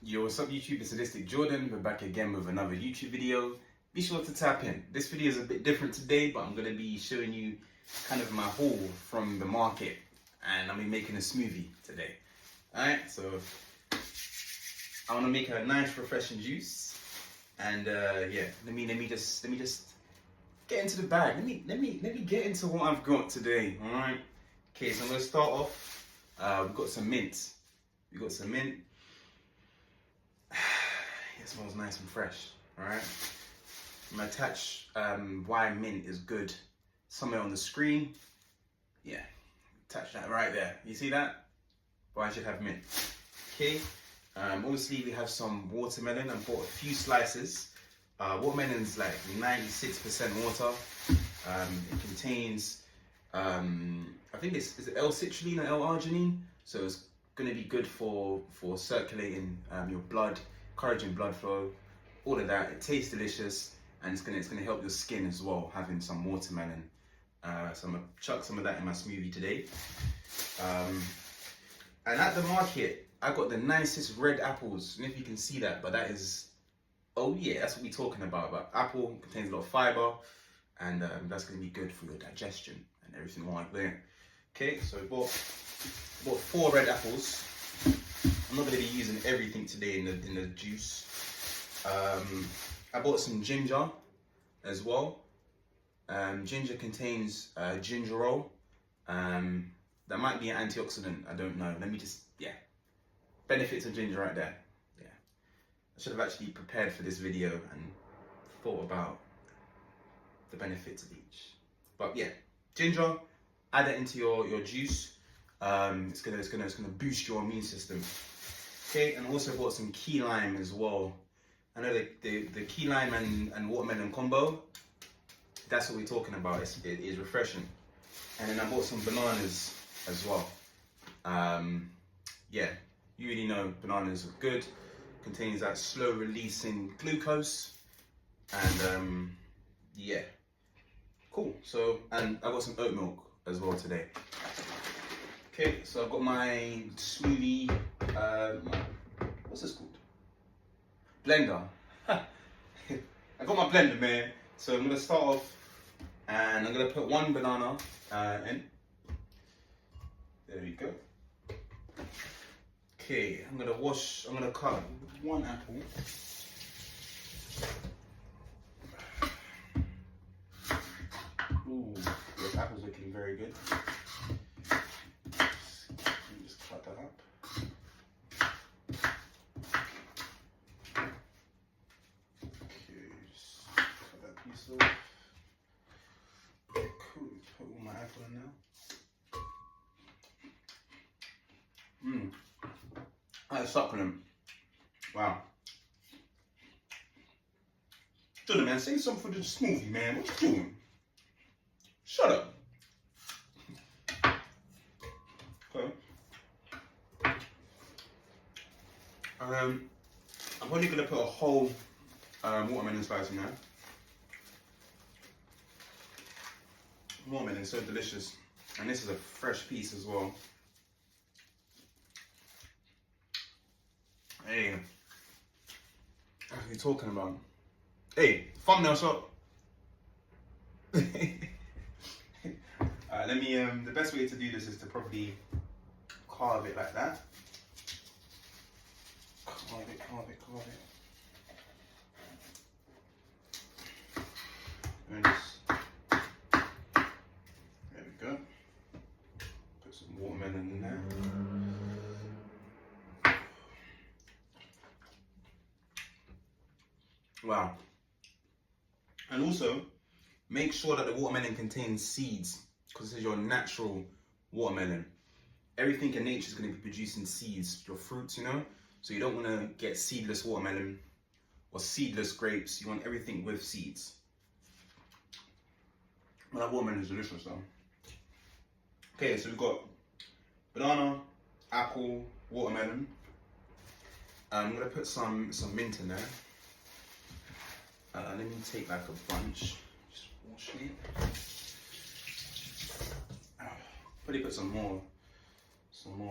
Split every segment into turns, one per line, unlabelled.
Yo, what's up YouTube? It's Sadistic Jordan. We're back again with another YouTube video. Be sure to tap in. This video is a bit different today, but I'm going to be showing you kind of my haul from the market. And I'm going to be making a smoothie today. Alright, so I want to make a nice refreshing juice. And yeah, let me just get into the bag. Let me get into what I've got today. Alright. Okay, so I'm going to start off. We've got some mint. It smells nice and fresh, alright? I'm gonna attach why mint is good somewhere on the screen. Yeah, attach that right there. You see that? Why I should have mint. Okay, obviously we have some watermelon. I bought a few slices. Watermelon's like 96% water. It contains, I think is it L-citrulline or L-arginine? So it's gonna be good for circulating your blood, encouraging blood flow, all of that. It tastes delicious, and it's gonna help your skin as well, having some watermelon. So I'm gonna chuck some of that in my smoothie today. And at the market, I got the nicest red apples. I don't know if you can see that, but that is, oh yeah, that's what we're talking about. But apple contains a lot of fiber, and that's gonna be good for your digestion and everything like that. Okay, so I bought 4 red apples. I'm not going to be using everything today in the juice. I bought some ginger as well. Ginger contains gingerol. That might be an antioxidant, I don't know. Let me just, yeah. Benefits of ginger right there. Yeah. I should have actually prepared for this video and thought about the benefits of each. But yeah, ginger, add that into your juice. It's gonna boost your immune system. Okay, and also bought some key lime as well. I know the key lime and watermelon combo, that's what we're talking about. It is refreshing. And then I bought some bananas as well. Yeah, you already know bananas are good. Contains that slow releasing glucose. And yeah, cool. So, and I got some oat milk as well today. Okay, so I've got my smoothie, what's this called? Blender. I got my blender, man. So I'm gonna start off, and I'm gonna put 1 banana in. There we go. Okay, I'm gonna cut 1 apple. Ooh, this apple's looking very good. Cut that up. Okay, just cut that piece off. Cool, put all my apple in now. That's succulent. Wow. Jordan, man, say something for the smoothie, man. What you doing? Shut up. Okay. I'm only gonna put a whole watermelon slice in there. Watermelon is so delicious, and this is a fresh piece as well. Hey, what are you talking about? Hey, thumbnail shot. Alright, let me. The best way to do this is to probably carve it like that. Carve it. And just, there we go. Put some watermelon in there. Wow. And also, make sure that the watermelon contains seeds, because this is your natural watermelon. Everything in nature is going to be producing seeds, your fruits, you know? So you don't want to get seedless watermelon or seedless grapes. You want everything with seeds. But that watermelon is delicious though. Okay, so we've got banana, apple, watermelon. I'm going to put some mint in there. Let me take like a bunch. Just wash it. Probably put some more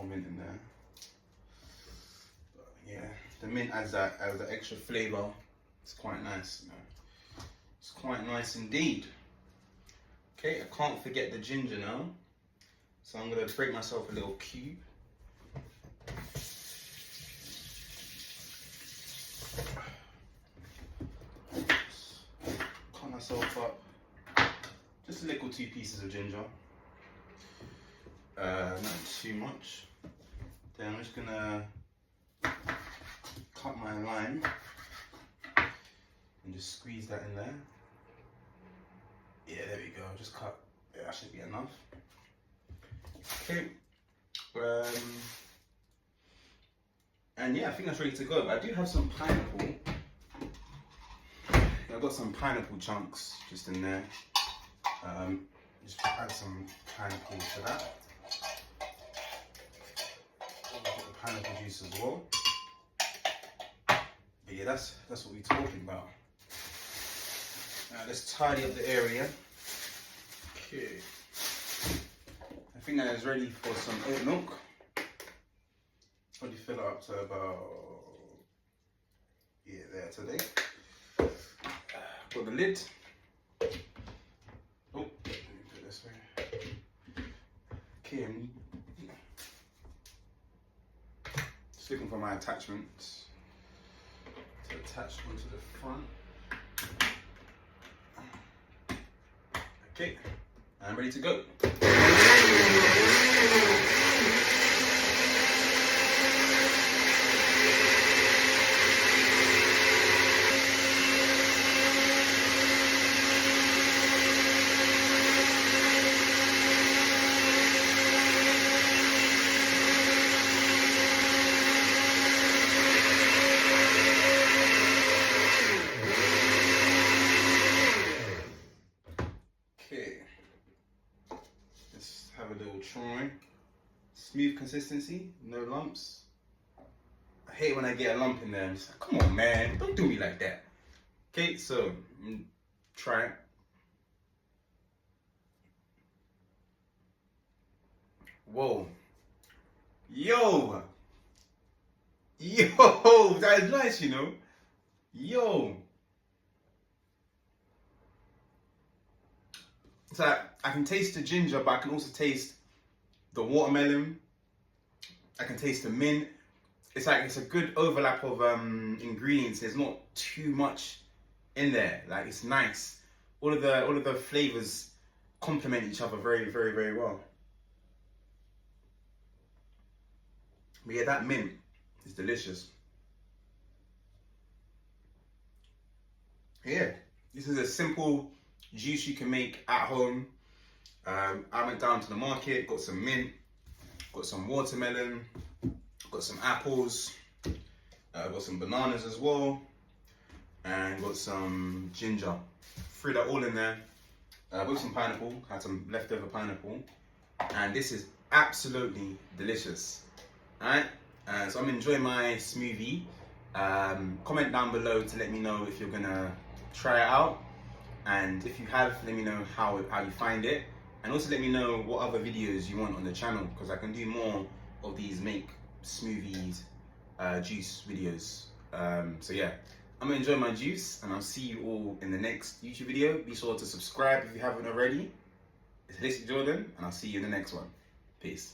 mint in there. But yeah. The mint adds that extra flavour. It's quite nice. You know. It's quite nice indeed. Okay, I can't forget the ginger now. So I'm gonna break myself a little cube. Cut myself up. Just a little 2 pieces of ginger. Not too much. Then I'm just gonna cut my lime and just squeeze that in there. Yeah, there we go. Just cut. Yeah, that should be enough. Okay. And yeah, I think that's ready to go. But I do have some pineapple. I've got some pineapple chunks just in there. Just add some pineapple to that. I've got the pineapple juice as well. But yeah, that's what we're talking about. Now let's tidy up the area. Okay. I think that is ready for some oat milk. Probably fill it up to about, yeah, there today. Put the lid. Oh, let me put it this way. Okay, just looking for my attachments to attach onto the front. Okay, I'm ready to go. Try. Smooth consistency, no lumps. I hate when I get a lump in there. I'm just like, come on, man, don't do me like that. Okay, so try it. Whoa. Yo, that is nice, you know. Yo. It's like I can taste the ginger, but I can also taste the watermelon. I can taste the mint. It's like it's a good overlap of ingredients. There's not too much in there. Like it's nice. All of the flavors complement each other very, very, very well. But yeah, that mint is delicious. Yeah, this is a simple juice you can make at home. I went down to the market, got some mint, got some watermelon, got some apples, got some bananas as well, and got some ginger. Threw that all in there. With some pineapple, had some leftover pineapple, and this is absolutely delicious. Alright, so I'm enjoying my smoothie. Comment down below to let me know if you're gonna try it out, and if you have, let me know how you find it, and also let me know what other videos you want on the channel, because I can do more of these make smoothies, juice videos. So yeah, I'm gonna enjoy my juice, and I'll see you all in the next YouTube video. Be sure to subscribe if you haven't already. It's Holistic Jordan, and I'll see you in the next one. Peace.